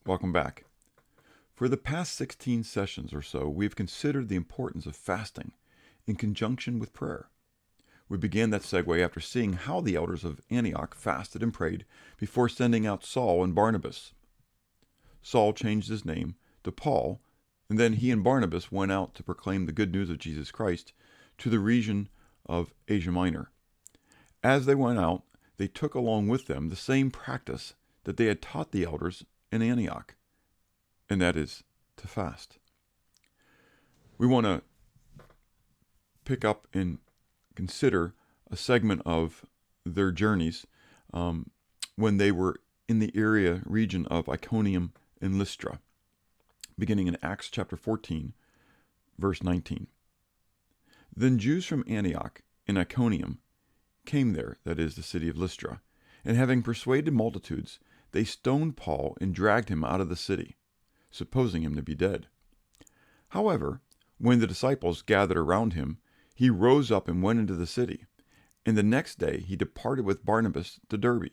Welcome back. For the past 16 sessions or so, we've considered the importance of fasting in conjunction with prayer. We began that segue after seeing how the elders of Antioch fasted and prayed before sending out Saul and Barnabas. Saul changed his name to Paul, and then he and Barnabas went out to proclaim the good news of Jesus Christ to the region of Asia Minor. As they went out, they took along with them the same practice that they had taught the elders in Antioch, and that is to fast. We want to pick up and consider a segment of their journeys when they were in the region of Iconium and Lystra, beginning in Acts chapter 14, verse 19. Then Jews from Antioch and Iconium came there, that is, the city of Lystra, and having persuaded multitudes, they stoned Paul and dragged him out of the city, supposing him to be dead. However, when the disciples gathered around him, he rose up and went into the city, and the next day he departed with Barnabas to Derbe.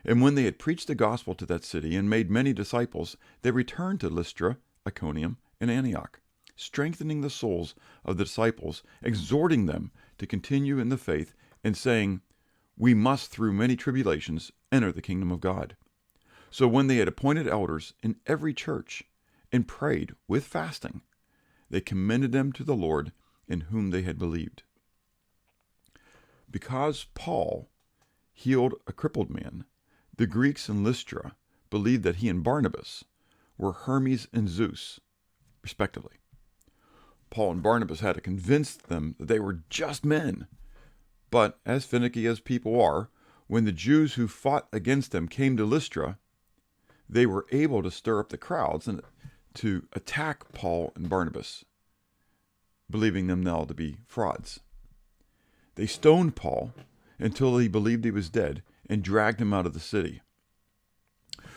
And when they had preached the gospel to that city and made many disciples, they returned to Lystra, Iconium, and Antioch, strengthening the souls of the disciples, exhorting them to continue in the faith, and saying, "We must through many tribulations enter the kingdom of God." So when they had appointed elders in every church, and prayed with fasting, they commended them to the Lord in whom they had believed. Because Paul healed a crippled man, the Greeks in Lystra believed that he and Barnabas were Hermes and Zeus, respectively. Paul and Barnabas had to convince them that they were just men. But as finicky as people are, when the Jews who fought against them came to Lystra, they were able to stir up the crowds and to attack Paul and Barnabas, believing them now to be frauds. They stoned Paul until he believed he was dead and dragged him out of the city.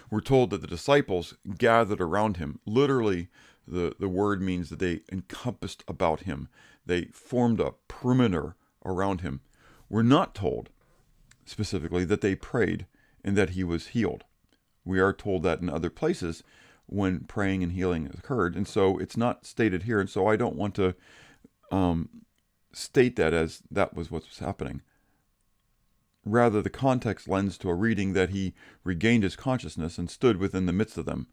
We're told that the disciples gathered around him. Literally, the word means that they encompassed about him. They formed a perimeter around him. We're not told specifically that they prayed and that he was healed. We are told that in other places when praying and healing occurred, and so it's not stated here, and so I don't want to state that as that was what was happening. Rather, the context lends to a reading that he regained his consciousness and stood within the midst of them.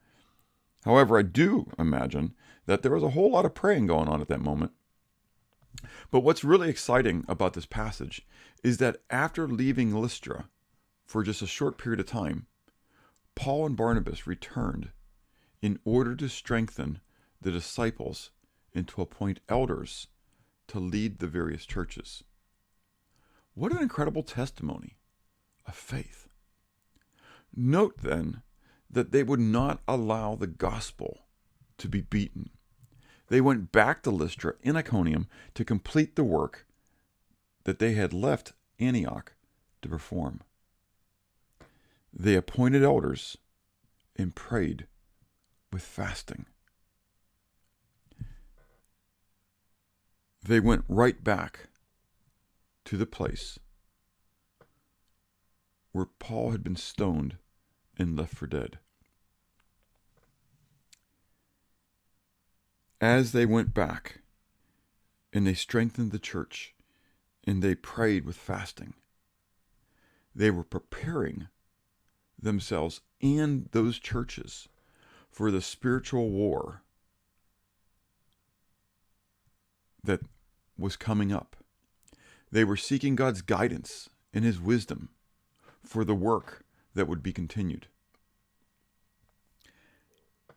However, I do imagine that there was a whole lot of praying going on at that moment. But what's really exciting about this passage is that after leaving Lystra for just a short period of time, Paul and Barnabas returned in order to strengthen the disciples and to appoint elders to lead the various churches. What an incredible testimony of faith. Note then that they would not allow the gospel to be beaten. They went back to Lystra in Iconium to complete the work that they had left Antioch to perform. They appointed elders and prayed with fasting. They went right back to the place where Paul had been stoned and left for dead. As they went back and they strengthened the church and they prayed with fasting, they were preparing themselves and those churches for the spiritual war that was coming up. They were seeking God's guidance and His wisdom for the work that would be continued.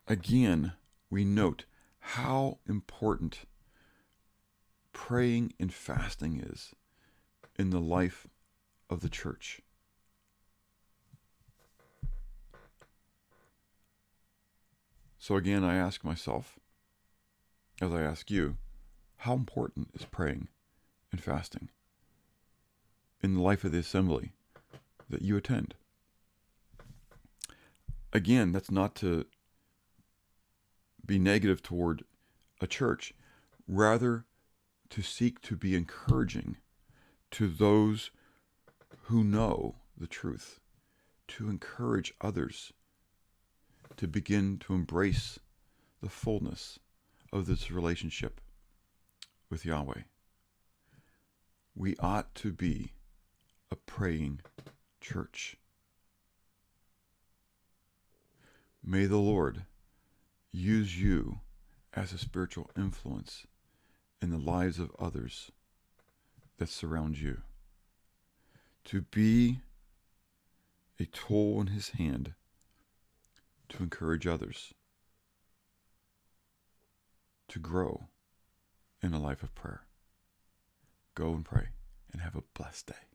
Again, we note how important praying and fasting is in the life of the church. So again, I ask myself, as I ask you, how important is praying and fasting in the life of the assembly that you attend? Again, that's not to be negative toward a church, rather to seek to be encouraging to those who know the truth, to encourage others to begin to embrace the fullness of this relationship with Yahweh. We ought to be a praying church. May the Lord use you as a spiritual influence in the lives of others that surround you, to be a tool in his hand to encourage others to grow in a life of prayer. Go and pray and have a blessed day.